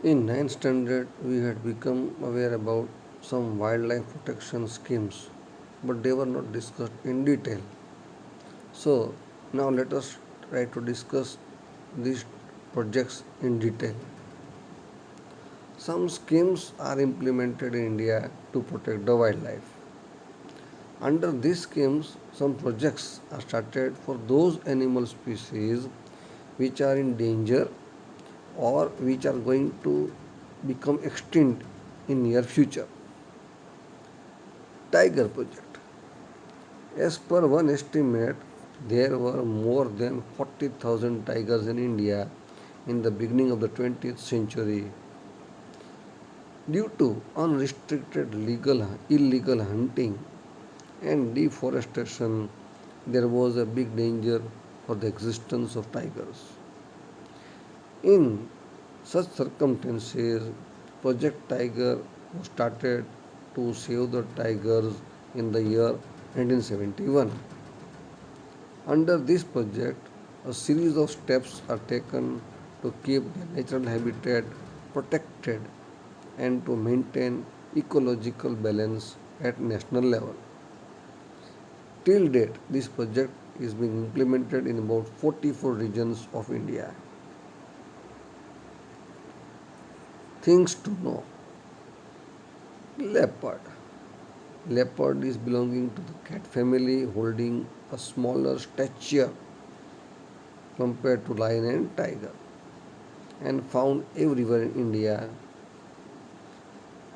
In ninth standard, we had become aware about some wildlife protection schemes, but they were not discussed in detail. So, now let us try to discuss these projects in detail. Some schemes are implemented in India to protect the wildlife. Under these schemes, some projects are started for those animal species which are in danger or which are going to become extinct in near future. Tiger project. As per one estimate, there were more than 40,000 tigers in India in the beginning of the 20th century. Due to unrestricted illegal hunting and deforestation, there was a big danger for the existence of tigers. In such circumstances, Project Tiger was started to save the tigers in the year 1971. Under this project, a series of steps are taken to keep their natural habitat protected and to maintain ecological balance at national level. Till date, this project is being implemented in about 44 regions of India. Things to know. Leopard. Leopard is belonging to the cat family, holding a smaller stature compared to lion and tiger, and found everywhere in India.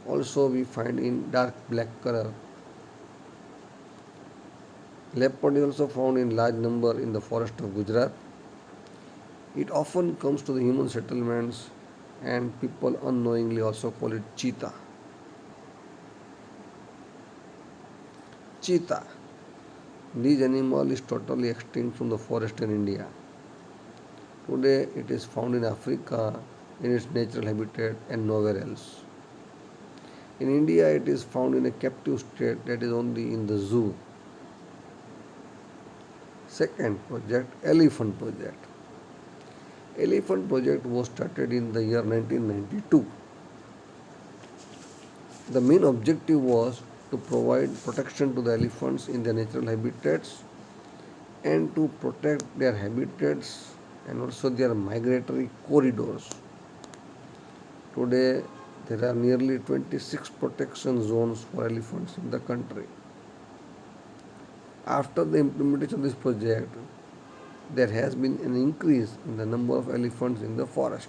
Also, we find in dark black color. Leopard is also found in large number in the forest of Gujarat. It often comes to the human settlements, and people unknowingly also call it cheetah. Cheetah. This animal is totally extinct from the forest in India. Today it is found in Africa in its natural habitat and nowhere else. In India it is found in a captive state, that is only in the zoo. Second project, Elephant project. Elephant project was started in the year 1992. The main objective was to provide protection to the elephants in their natural habitats and to protect their habitats and also their migratory corridors. Today, there are nearly 26 protection zones for elephants in the country. After the implementation of this project, there has been an increase in the number of elephants in the forest.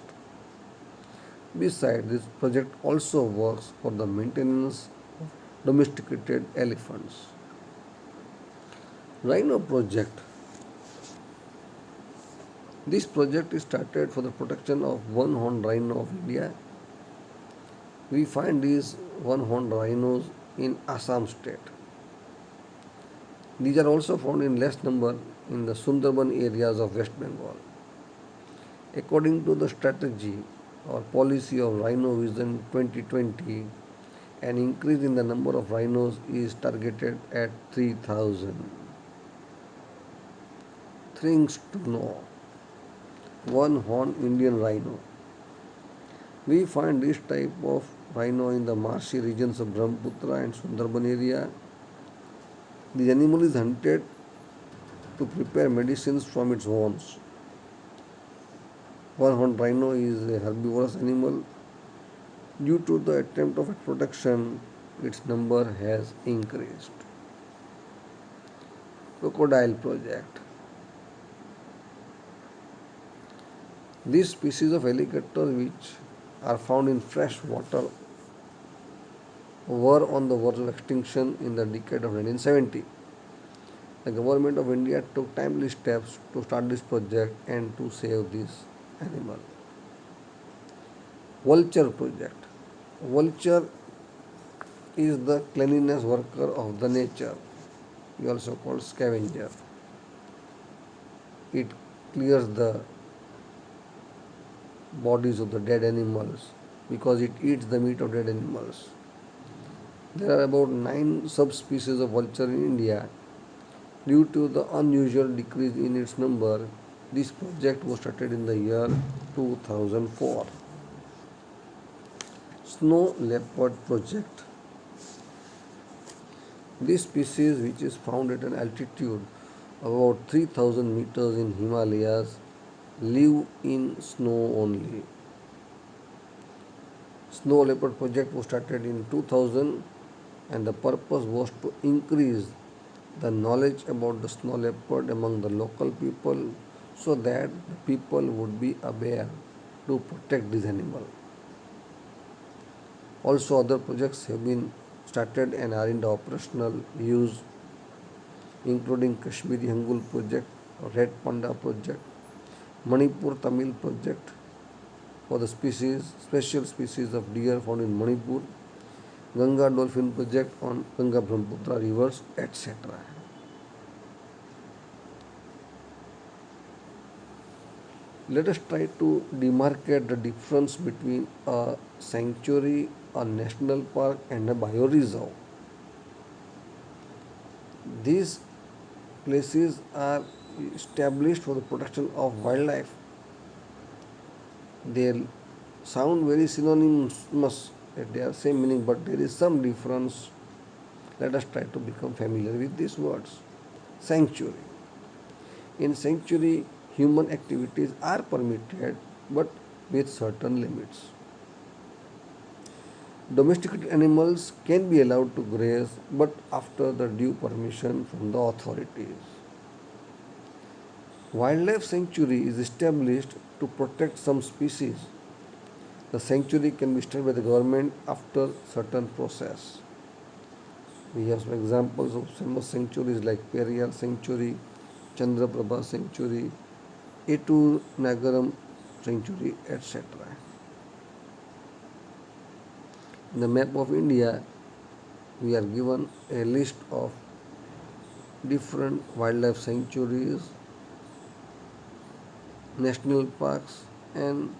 Besides, this project also works for the maintenance of domesticated elephants. Rhino project. This project is started for the protection of one-horned rhino of India. We find these one-horned rhinos in Assam state. These are also found in less number in the Sundarban areas of West Bengal. According to the strategy or policy of Rhino Vision 2020, an increase in the number of rhinos is targeted at 3,000. Things to know. One horn Indian rhino. We find this type of rhino in the marshy regions of Brahmaputra and Sundarban area. The animal is hunted to prepare medicines from its horns. One horned rhino is a herbivorous animal. Due to the attempt of its protection, its number has increased. Crocodile project. These species of alligator which are found in fresh water were on the verge of extinction in the decade of 1970. The government of India took timely steps to start this project and to save this animal. Vulture project. Vulture is the cleanliness worker of the nature. We also call scavenger. It clears the bodies of the dead animals because it eats the meat of dead animals. There are about 9 subspecies of vulture in India. Due to the unusual decrease in its number, this project was started in the year 2004. Snow leopard project. This species, which is found at an altitude of about 3000 meters in Himalayas, live in snow only. Snow leopard project was started in 2000 and the purpose was to increase the knowledge about the snow leopard among the local people so that the people would be aware to protect this animal. Also, other projects have been started and are in the operational use, including Kashmiri Hangul project, Red Panda project, Manipur Tamil project for the special species of deer found in Manipur, Ganga Dolphin project on Ganga Brahmaputra rivers, etc. Let us try to demarcate the difference between a sanctuary, a national park, and a bioreserve. These places are established for the protection of wildlife. They sound very synonymous, they are same meaning, but there is some difference. Let us try to become familiar with these words. Sanctuary. In sanctuary, human activities are permitted but with certain limits. Domesticated animals can be allowed to graze but after the due permission from the authorities. Wildlife sanctuary is established to protect some species. The sanctuary can be established by the government after certain process. We have some examples of famous sanctuaries like Periyar Sanctuary, Chandraprabha Sanctuary, Etu Nagaram Sanctuary, etc. In the map of India, we are given a list of different wildlife sanctuaries, national parks, and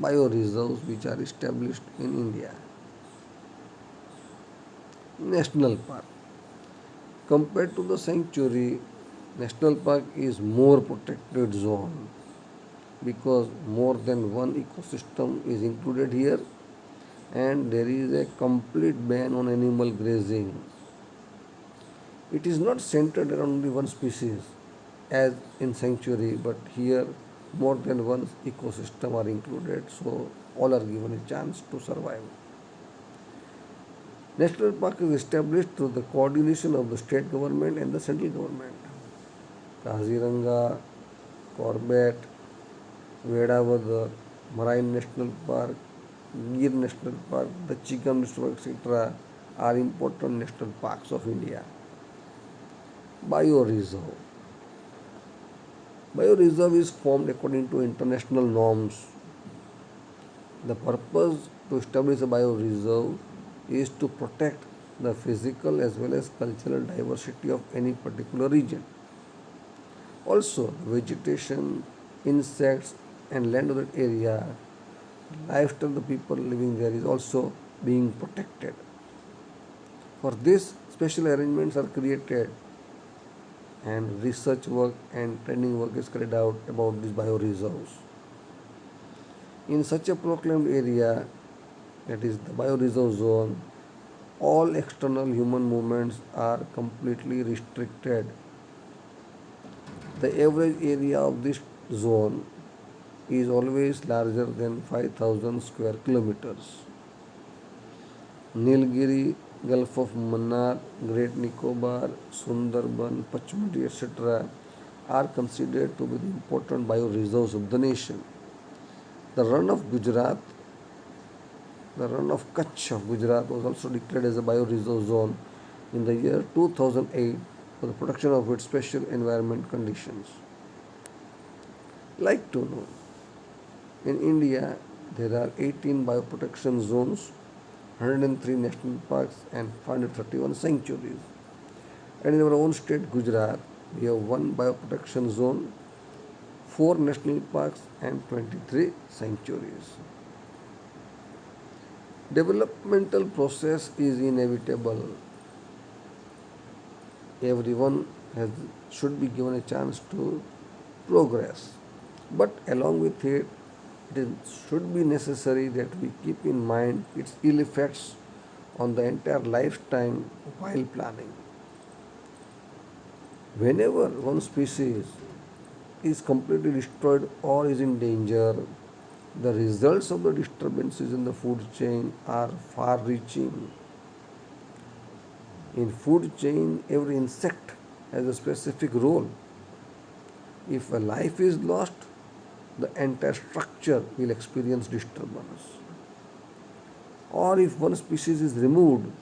bioreserves which are established in India. National Park. Compared to the sanctuary, national park is more protected zone because more than one ecosystem is included here and there is a complete ban on animal grazing. It is not centered around only one species as in sanctuary, but here more than one ecosystem are included, so all are given a chance to survive. National park is established through the coordination of the state government and the central government. Kaziranga, Corbett, Vedavadar, Marine National Park, Gir National Park, the Chikam National Park, etc. are important national parks of India. Bioreserve. Bioreserve is formed according to international norms. The purpose to establish a bioreserve is to protect the physical as well as cultural diversity of any particular region. Also, vegetation, insects, and land of that area, lifestyle of the people living there is also being protected. For this, special arrangements are created and research work and training work is carried out about these bioreserves. In such a proclaimed area, that is the bioreserve zone, all external human movements are completely restricted. The average area of this zone is always larger than 5000 square kilometers. Nilgiri, Gulf of Mannar, Great Nicobar, Sundarban, Pachmati, etc. are considered to be the important bioreserves of the nation. The run of Gujarat, the run of Kutch of Gujarat was also declared as a bioreserve zone in the year 2008 for the protection of its special environment conditions. Like to know, in India there are 18 bioprotection zones, 103 national parks and 531 sanctuaries. And in our own state Gujarat, we have one bioprotection zone, 4 national parks and 23 sanctuaries. Developmental process is inevitable. Everyone should be given a chance to progress. But along with it, should be necessary that we keep in mind its ill effects on the entire lifetime while planning. Whenever one species is completely destroyed or is in danger, the results of the disturbances in the food chain are far reaching. In food chain, every insect has a specific role. If a life is lost, the entire structure will experience disturbance. Or if one species is removed,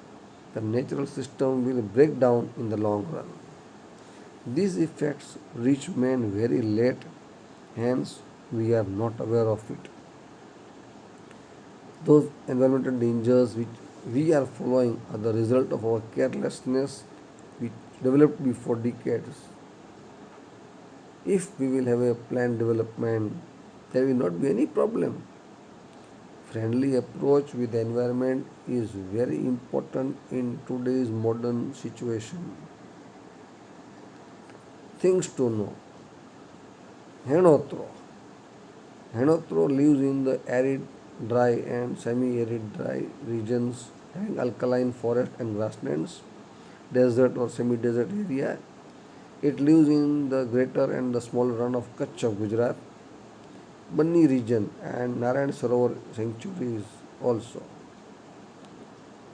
the natural system will break down in the long run. These effects reach man very late, hence we are not aware of it. Those environmental dangers which we are following are the result of our carelessness which developed before decades. If we will have a planned development, there will not be any problem. Friendly approach with the environment is very important in today's modern situation. Things to know. Henotro. Henotro lives in the arid, dry and semi-arid dry regions having alkaline forest and grasslands, desert or semi-desert area. It lives in the greater and the small run of Kutch of Gujarat, Banni region and Narayan Sarovar sanctuaries also.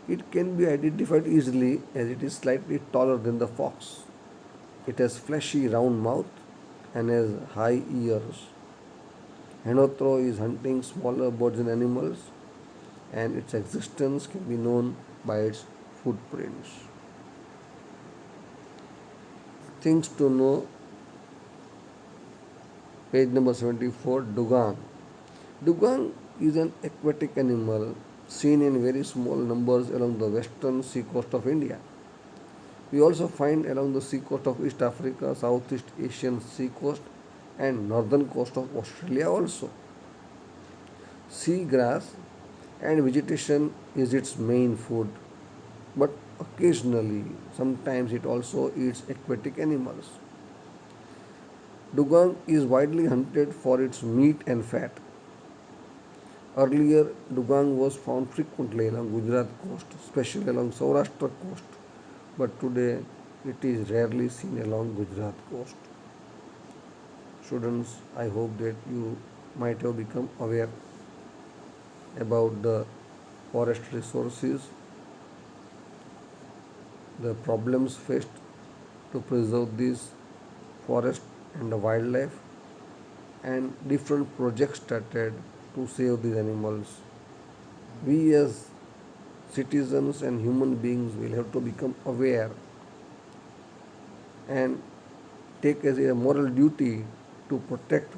It can be identified easily as it is slightly taller than the fox. It has fleshy round mouth and has high ears. Henotro is hunting smaller birds and animals and its existence can be known by its footprints. Things to know, page number 74, Dugong. Dugong is an aquatic animal seen in very small numbers along the western seacoast of India. We also find along the seacoast of East Africa, Southeast Asian seacoast, and northern coast of Australia also. Seagrass and vegetation is its main food, but occasionally, sometimes it also eats aquatic animals. Dugong is widely hunted for its meat and fat. Earlier, dugong was found frequently along Gujarat coast, especially along Saurashtra coast, but today it is rarely seen along Gujarat coast. Students, I hope that you might have become aware about the forest resources, the problems faced to preserve these forests and the wildlife, and different projects started to save these animals. We as citizens and human beings will have to become aware and take as a moral duty to protect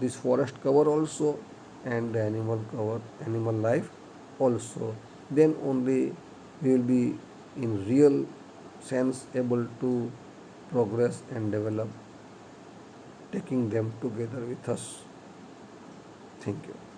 this forest cover also and the animal cover, animal life also. Then only we will be in real sense able to progress and develop, taking them together with us. Thank you.